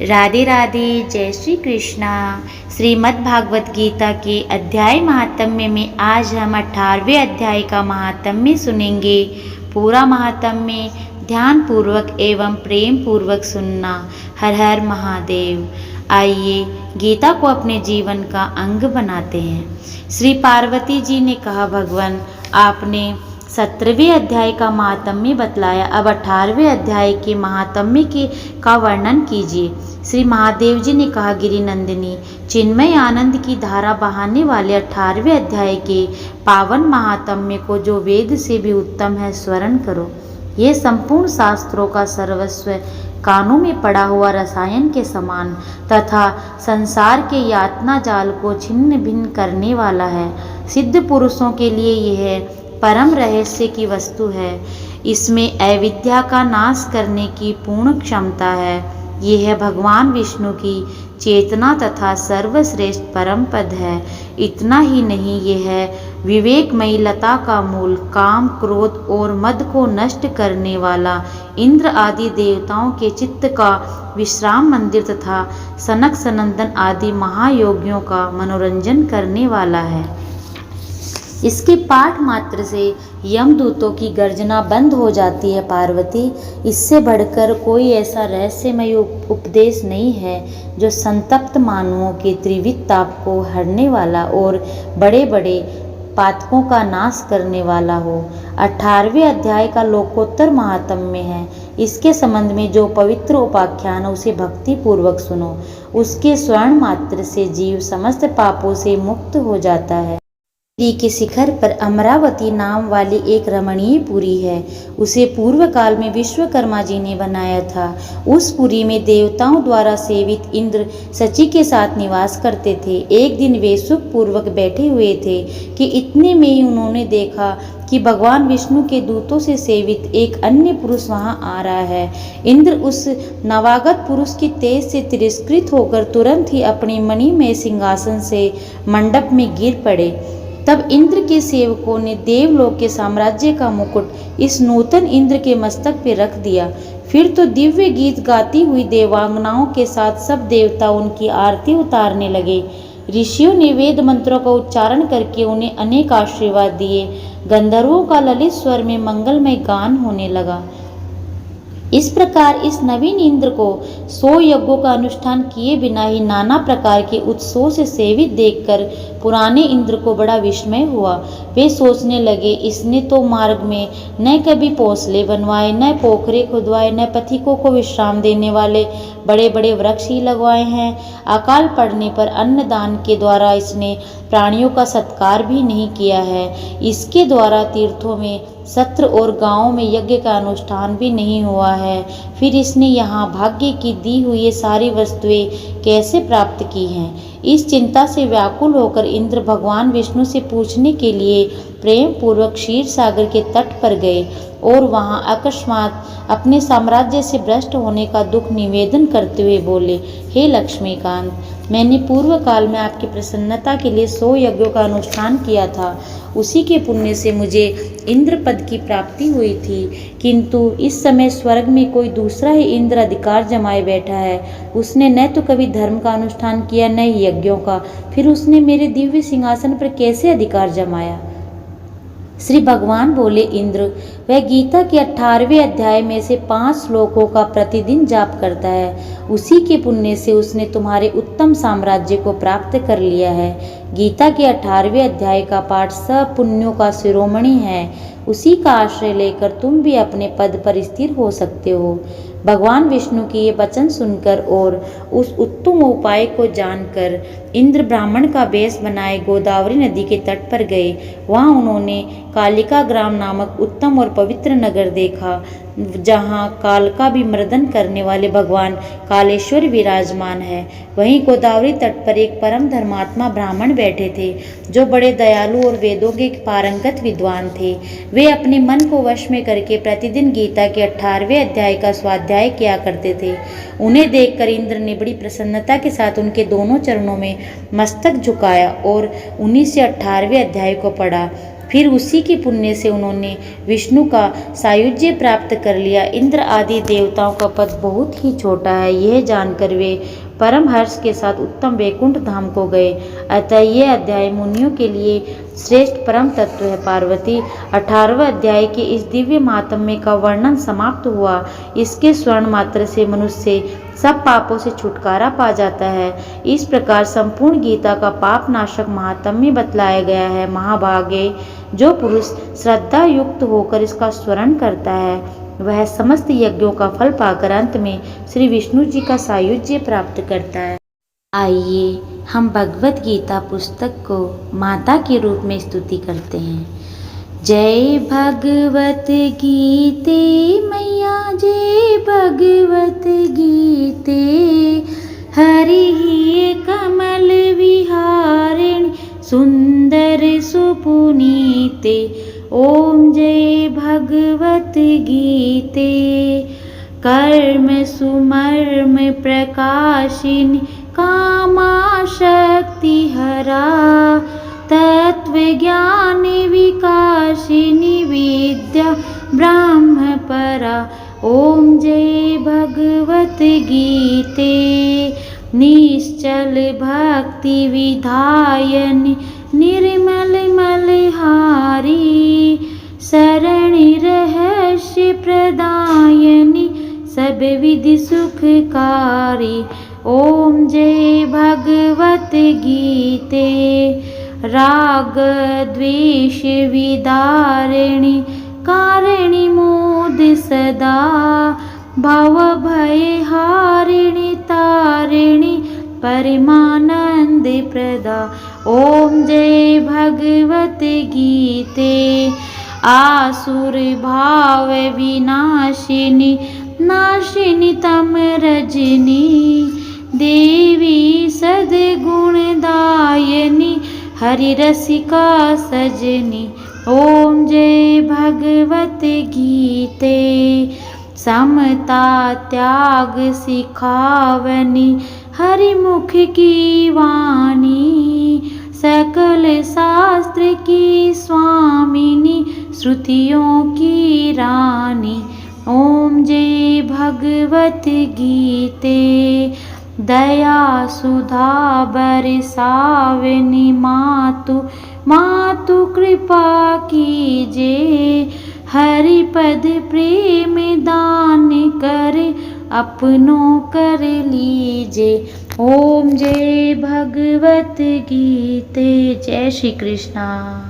राधे राधे, जय श्री कृष्णा। श्रीमद् भागवत गीता के अध्याय महात्म्य में आज हम 18वें अध्याय का महात्म्य सुनेंगे। पूरा महात्म्य ध्यान पूर्वक एवं प्रेम पूर्वक सुनना। हर हर महादेव। आइए गीता को अपने जीवन का अंग बनाते हैं। श्री पार्वती जी ने कहा, भगवान आपने 17वें अध्याय का महात्म्य बतलाया, अब 18वें अध्याय के महात्म्य का वर्णन कीजिए। श्री महादेव जी ने कहा, गिरिनंदिनी, चिन्मय आनंद की धारा बहाने वाले 18वें अध्याय के पावन महात्म्य को जो वेद से भी उत्तम है, स्मरण करो। ये संपूर्ण शास्त्रों का सर्वस्व, कानों में पड़ा हुआ रसायन के समान तथा संसार के यातना जाल को छिन्न भिन्न करने वाला है। सिद्ध पुरुषों के लिए यह परम रहस्य की वस्तु है। इसमें अविद्या का नाश करने की पूर्ण क्षमता है। यह है भगवान विष्णु की चेतना तथा सर्वश्रेष्ठ परम पद है। इतना ही नहीं, यह है विवेकमयी लता का मूल, काम, क्रोध और मद को नष्ट करने वाला, इंद्र आदि देवताओं के चित्त का विश्राम मंदिर तथा सनक सनंदन आदि महायोगियों का मनोरंजन करने वाला है। इसके पाठ मात्र से यमदूतों की गर्जना बंद हो जाती है। पार्वती, इससे बढ़कर कोई ऐसा रहस्यमय उपदेश नहीं है जो संतप्त मानवों के त्रिविध ताप को हरने वाला और बड़े बड़े पातकों का नाश करने वाला हो। 18वें अध्याय का लोकोत्तर महात्म्य है। इसके संबंध में जो पवित्र उपाख्यान, उसे भक्ति पूर्वक सुनो। उसके स्वर्ण मात्र से जीव समस्त पापों से मुक्त हो जाता है। गिरि के शिखर पर अमरावती नाम वाली एक रमणीय पुरी है। उसे पूर्व काल में विश्वकर्मा जी ने बनाया था। उस पुरी में देवताओं द्वारा सेवित इंद्र सची के साथ निवास करते थे। एक दिन वे सुख पूर्वक बैठे हुए थे कि इतने में ही उन्होंने देखा कि भगवान विष्णु के दूतों से सेवित एक अन्य पुरुष वहां आ रहा है। इंद्र उस नवागत पुरुष की तेज से तिरस्कृत होकर तुरंत ही अपने मणिमय सिंहासन से मंडप में गिर पड़े। तब इंद्र के सेवकों ने देवलोक के साम्राज्य का मुकुट इस नूतन इंद्र के मस्तक पर रख दिया। फिर तो दिव्य गीत गाती हुई देवांगनाओं के साथ सब देवता उनकी आरती उतारने लगे। ऋषियों ने वेद मंत्रों का उच्चारण करके उन्हें अनेक आशीर्वाद दिए। गंधर्वों का ललित स्वर में मंगलमय गान होने लगा। इस प्रकार इस नवीन इंद्र को 100 यज्ञों का अनुष्ठान किए बिना ही नाना प्रकार के उत्सवों से सेवित देखकर पुराने इंद्र को बड़ा विस्मय हुआ। वे सोचने लगे, इसने तो मार्ग में न कभी पोंसले बनवाए, न पोखरे खुदवाए, न पथिकों को विश्राम देने वाले बड़े बड़े वृक्ष ही लगवाए हैं। अकाल पड़ने पर अन्नदान के द्वारा इसने प्राणियों का सत्कार भी नहीं किया है। इसके द्वारा तीर्थों में, सत्र और गांवों में यज्ञ का अनुष्ठान भी नहीं हुआ है। फिर इसने यहाँ भाग्य की दी हुई ये सारी वस्तुएं कैसे प्राप्त की हैं? इस चिंता से व्याकुल होकर इंद्र भगवान विष्णु से पूछने के लिए प्रेम पूर्वक क्षीर सागर के तट पर गए और वहां अकस्मात अपने साम्राज्य से भ्रष्ट होने का दुख निवेदन करते हुए बोले, हे लक्ष्मीकांत, मैंने पूर्व काल में आपकी प्रसन्नता के लिए 100 यज्ञों का अनुष्ठान किया था। उसी के पुण्य से मुझे इंद्र पद की प्राप्ति हुई थी, किंतु इस समय स्वर्ग में कोई दूसरा ही इंद्र अधिकार जमाए बैठा है। उसने न तो कभी धर्म का अनुष्ठान किया, न ही यज्ञों का। फिर उसने मेरे दिव्य सिंहासन पर कैसे अधिकार जमाया? श्री भगवान बोले, इंद्र, वह गीता के 18वें अध्याय में से 5 श्लोकों का प्रतिदिन जाप करता है। उसी के पुण्य से उसने तुम्हारे उत्तम साम्राज्य को प्राप्त कर लिया है। गीता के 18वें अध्याय का पाठ सब पुण्यों का शिरोमणि है। उसी का आश्रय लेकर तुम भी अपने पद पर स्थिर हो सकते हो। भगवान विष्णु की ये वचन सुनकर और उस उत्तम उपाय को जानकर इंद्र ब्राह्मण का वेश बनाए गोदावरी नदी के तट पर गए। वहां उन्होंने कालिका ग्राम नामक उत्तम और पवित्र नगर देखा, जहाँ कालका भी मर्दन करने वाले भगवान कालेश्वर विराजमान है। वहीं गोदावरी तट पर एक परम धर्मात्मा ब्राह्मण बैठे थे, जो बड़े दयालु और वेदों के पारंगत विद्वान थे। वे अपने मन को वश में करके प्रतिदिन गीता के 18वें अध्याय का स्वाध्याय किया करते थे। उन्हें देखकर इंद्र ने बड़ी प्रसन्नता के साथ उनके दोनों चरणों में मस्तक झुकाया और उन्हीं से 18वें अध्याय को पढ़ा। फिर उसी के पुण्य से उन्होंने विष्णु का सायुज्य प्राप्त कर लिया। इंद्र आदि देवताओं का पद बहुत ही छोटा है, यह जानकर वे परम हर्ष के साथ उत्तम वैकुंठ धाम को गए। अतः यह अध्याय मुनियों के लिए श्रेष्ठ परम तत्व है। पार्वती, 18वें अध्याय के इस दिव्य महात्म्य का वर्णन समाप्त हुआ। इसके स्वर्ण मात्र से मनुष्य सब पापों से छुटकारा पा जाता है। इस प्रकार संपूर्ण गीता का पाप नाशक महात्म्य बतलाया गया है। महाभागे, जो पुरुष श्रद्धा युक्त होकर इसका स्मरण करता है वह समस्त यज्ञों का फल पाकर अंत में श्री विष्णु जी का सायुज्य प्राप्त करता है। आइए हम भगवत गीता पुस्तक को माता के रूप में स्तुति करते हैं। जय भगवत गीते मैया, जय भगवत गीते, हरि कमल विहारिणी सुंदर सुपुनीते। ओम जय भगवत गीते, कर्म सुमर्म प्रकाशिनी कामा शक्ति हरा, तत्व ज्ञान विकासिनी विद्या ब्रह्म परा। ओम जय भगवत गीते, निश्चल भक्ति विधायनि निर्मल मलहारी, शरण रहस्य प्रदायनि सब विधि सुखकारी। ओम जय भगवत गीते, राग द्वेष विदारिणी कारिणी मोद सदा, भव भय हारिणी तारिणी परमानंद प्रदा। ओम जय भगवत गीते, आसुर भाव विनाशिनी नाशिनी तम रजनी, देवी सद्गुणदायिनी हरि रसिका सजनी। ओम जय भगवत गीते, समता त्याग सिखावनी हरि मुख की वाणी, सकल शास्त्र की स्वामिनी श्रुतियों की रानी। ओम जय भगवत गीते, दया सुधा बरसावनी मातु मातु कृपा कीजे, हरि पद प्रेम दान कर अपनों कर लीजे। ओम जय भगवत गीते। जय श्री कृष्णा।